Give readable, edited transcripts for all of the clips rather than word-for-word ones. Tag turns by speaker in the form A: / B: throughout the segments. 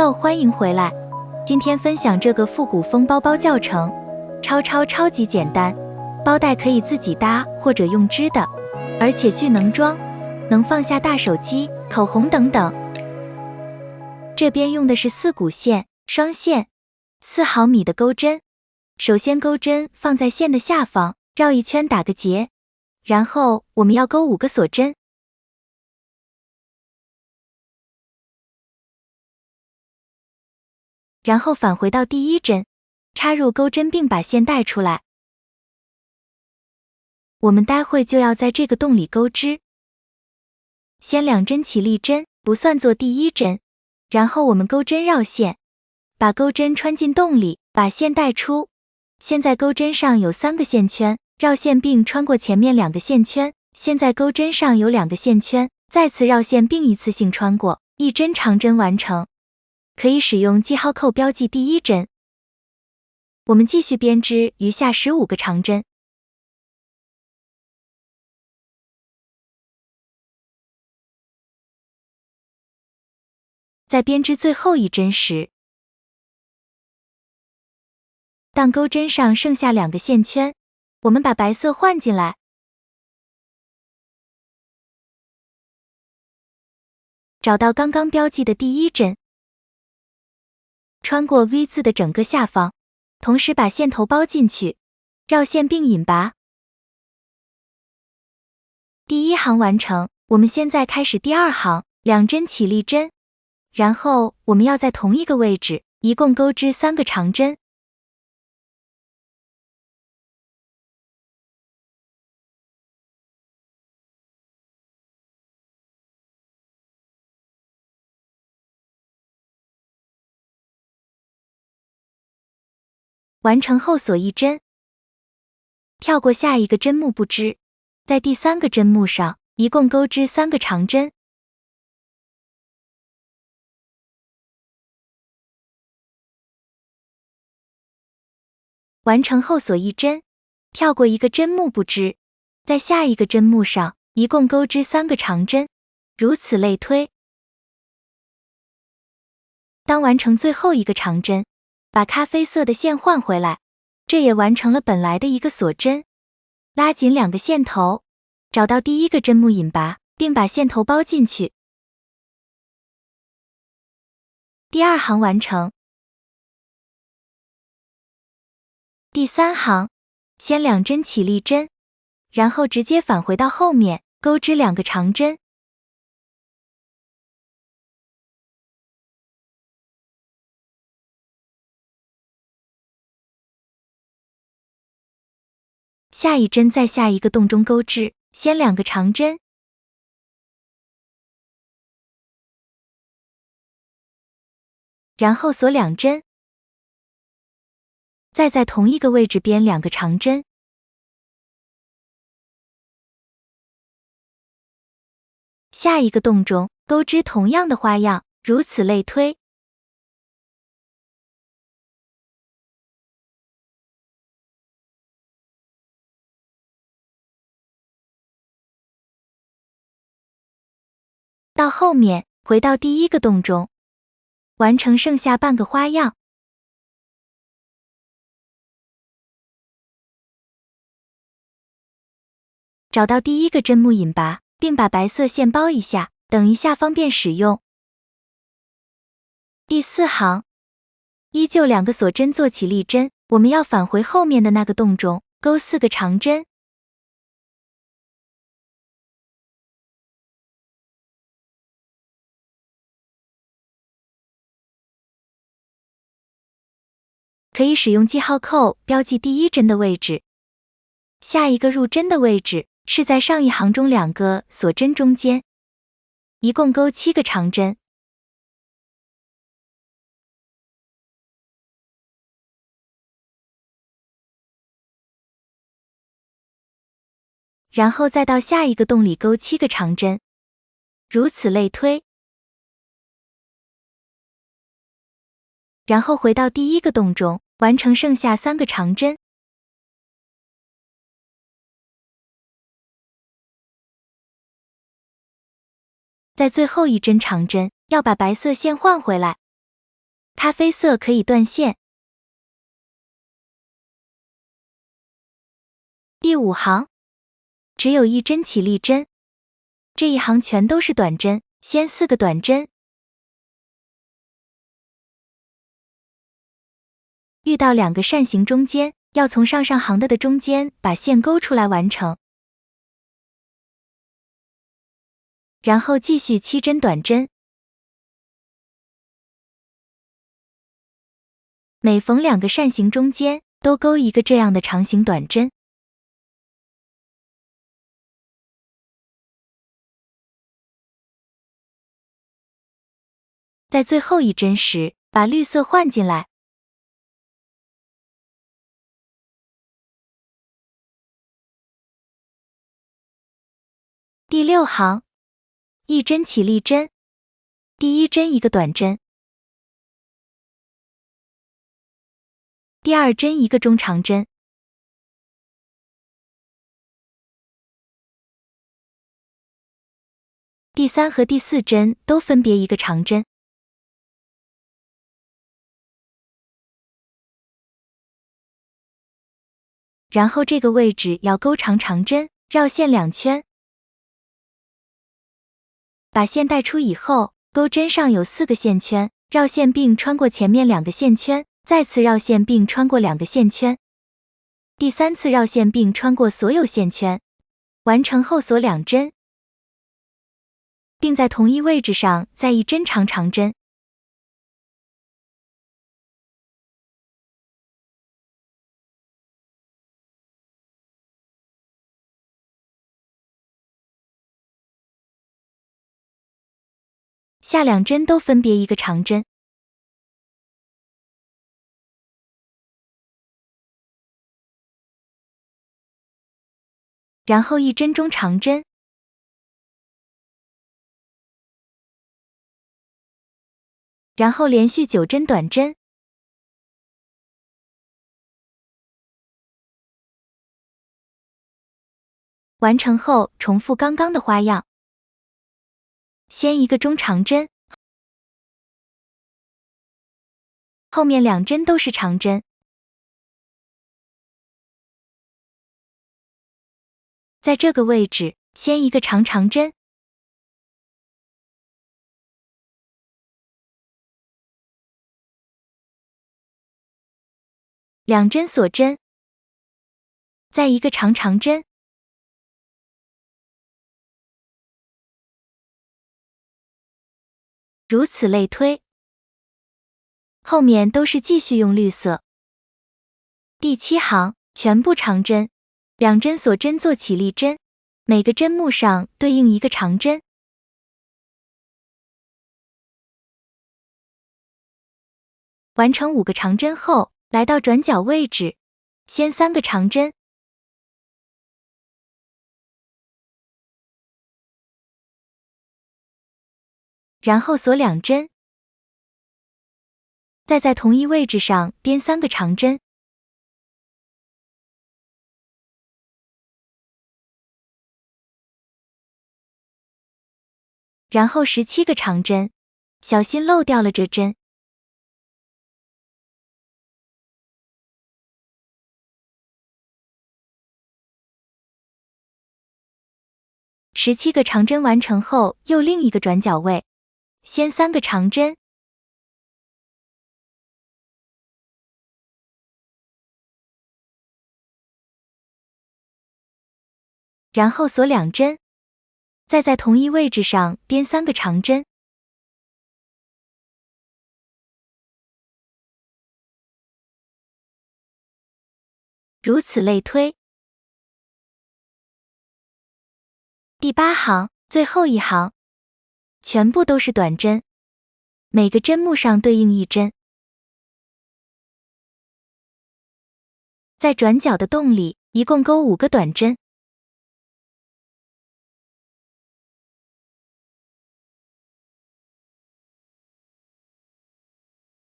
A: Hello， 欢迎回来。今天分享这个复古风包包教程，超级简单，包带可以自己搭或者用织的，而且巨能装，能放下大手机、口红等等。这边用的是4股线，双线，4毫米的钩针。首先钩针放在线的下方，绕一圈打个结，然后我们要钩5个锁针。然后返回到第1针，插入钩针并把线带出来。我们待会就要在这个洞里钩织。先2针起立针，不算作第1针，然后我们钩针绕线，把钩针穿进洞里，把线带出。现在钩针上有3个线圈，绕线并穿过前面2个线圈。现在钩针上有2个线圈，再次绕线并一次性穿过，1针长针完成。可以使用记号扣标记第1针。我们继续编织余下15个长针。在编织最后1针时，当钩针上剩下2个线圈，我们把白色换进来，找到刚刚标记的第1针，穿过 V 字的整个下方，同时把线头包进去，绕线并引拔。第1行完成，我们现在开始第2行，2针起立针，然后我们要在同一个位置一共钩织3个长针。完成后锁1针，跳过下一个针目不织，在第3个针目上一共钩织3个长针。完成后锁1针，跳过一个针目不织，在下一个针目上一共钩织3个长针，如此类推。当完成最后一个长针，把咖啡色的线换回来，这也完成了本来的一个锁针。拉紧2个线头，找到第1个针目引拔，并把线头包进去。第2行完成。第3行，先2针起立针，然后直接返回到后面，钩织2个长针。下一针在下一个洞中钩织，先2个长针，然后锁2针，再在同一个位置编2个长针。下一个洞中钩织同样的花样，如此类推。到后面回到第1个洞中，完成剩下半个花样。找到第1个针目引拔，并把白色线包一下，等一下方便使用。第4行，依旧2个锁针做起立针，我们要返回后面的那个洞中，钩4个长针。可以使用记号扣标记第1针的位置。下一个入针的位置是在上一行中2个锁针中间，一共钩7个长针。然后再到下一个洞里钩7个长针，如此类推。然后回到第1个洞中，完成剩下3个长针。在最后1针长针，要把白色线换回来，咖啡色可以断线。第5行，只有一针起立针，这一行全都是短针，先4个短针。遇到2个扇形中间，要从上行的中间把线勾出来完成。然后继续7针短针，每逢2个扇形中间，都勾一个这样的长形短针。在最后一针时，把绿色换进来。第6行，一针起立针，第1针1个短针，第2针1个中长针，第3和第4针都分别1个长针。然后这个位置要勾长针，绕线2圈。把线带出以后，钩针上有4个线圈，绕线并穿过前面2个线圈，再次绕线并穿过2个线圈，第3次绕线并穿过所有线圈。完成后锁2针，并在同一位置上再1针长针。下2针都分别1个长针。然后1针中长针，然后连续9针短针。完成后重复刚刚的花样，先1个中长针，后面2针都是长针。在这个位置，先1个长针，2针锁针，再1个长针，如此类推。后面都是继续用绿色。第7行，全部长针，2针锁针做起立针，每个针目上对应1个长针。完成5个长针后，来到转角位置，先3个长针，然后锁2针，再在同一位置上编3个长针。然后17个长针，小心漏掉了这针。17个长针完成后，又另一个转角位，先3个长针，然后锁2针，再在同一位置上编3个长针。如此类推。第8行，最后一行，全部都是短针，每个针目上对应1针。在转角的洞里，一共勾5个短针。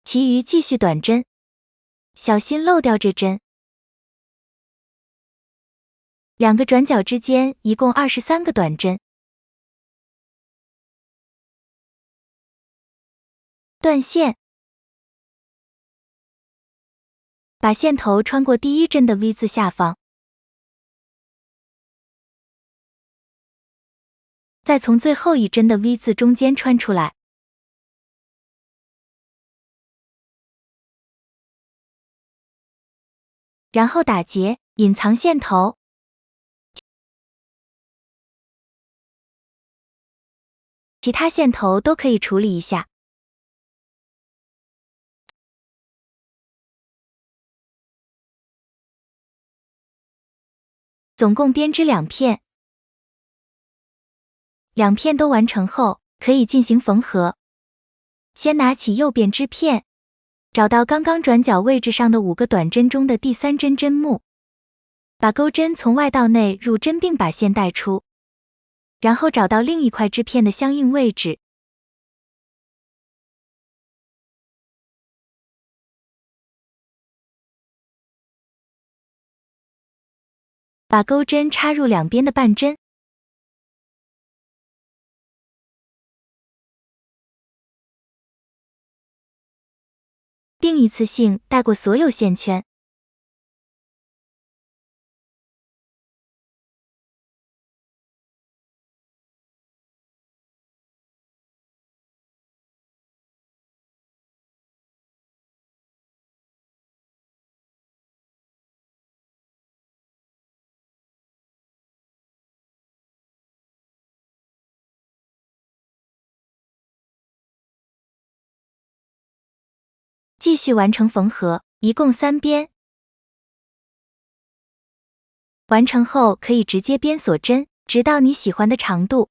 A: 其余继续短针，小心漏掉这针。2个转角之间一共23个短针。断线。把线头穿过第一针的 V 字下方，再从最后一针的 V 字中间穿出来。然后打结，隐藏线头。其他线头都可以处理一下。总共编织2片，2片都完成后，可以进行缝合。先拿起右边织片，找到刚刚转角位置上的5个短针中的第3针针目，把钩针从外到内入针并把线带出，然后找到另一块织片的相应位置，把钩针插入两边的半针，并一次性带过所有线圈。继续完成缝合，一共3边。完成后可以直接编锁针，直到你喜欢的长度。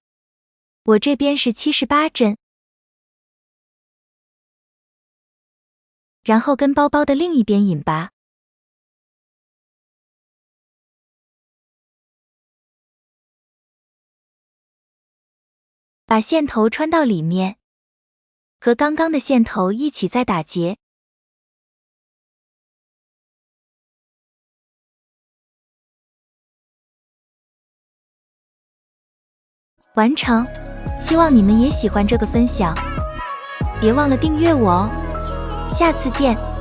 A: 我这边是78针。然后跟包包的另一边引拔。把线头穿到里面，和刚刚的线头一起再打结。完成，希望你们也喜欢这个分享，别忘了订阅我哦，下次见。